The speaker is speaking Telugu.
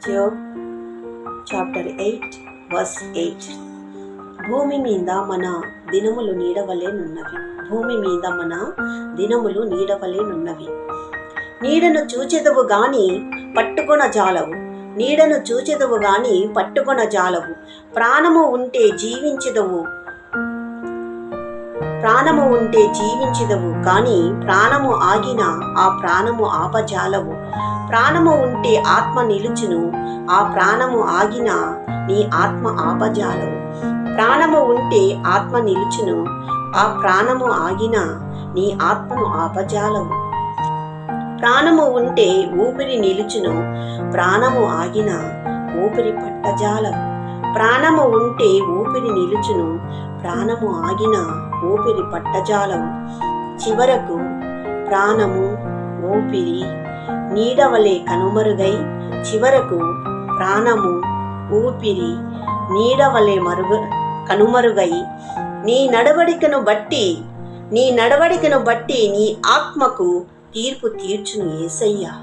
Job chapter 8 verse 8. భూమి మీద మన దినములు నీడవలేనున్నవి. భూమి మీద మన దినములు నీడవలేనున్నవి. నీడను చూచెదవు గాని పట్టుకొన జాలవు. నీడను చూచెదవు గాని పట్టుకొన జాలవు. ప్రాణము ఉంటే జీవించెదవు. ప్రాణము ఉంటే జీవించెదవు కానీ ప్రాణము ఆగినా ఆ ప్రాణము ఆపజాలవు. ప్రాణము ఉంటే ఆత్మ నిలుచును, ఆ ప్రాణము ఆగినా నీ ఆత్మ ఆపజాలవు. ప్రాణము ఉంటే ఆత్మ నిలుచును, ఆ ప్రాణము ఆగినా నీ ఆత్మను ఆపజాలవు. ప్రాణము ఉంటే ఊపిరి నిలుచును, ప్రాణము ఆగినా ఊపిరి పట్టజాలవు. ప్రాణము ఉంటే ఊపిరి నిలుచును, ప్రాణము ఆగినా ఊపిరి పట్టజాలవు. చివరకు ప్రాణము ఊపిరి నీడవలే కనుమరుగై, చివరకు ప్రాణము ఊపిరి నీడవలే కనుమరుగై నీ నడవడికను బట్టి నీ ఆత్మకు తీర్పు తీర్చును యేసయ్యా.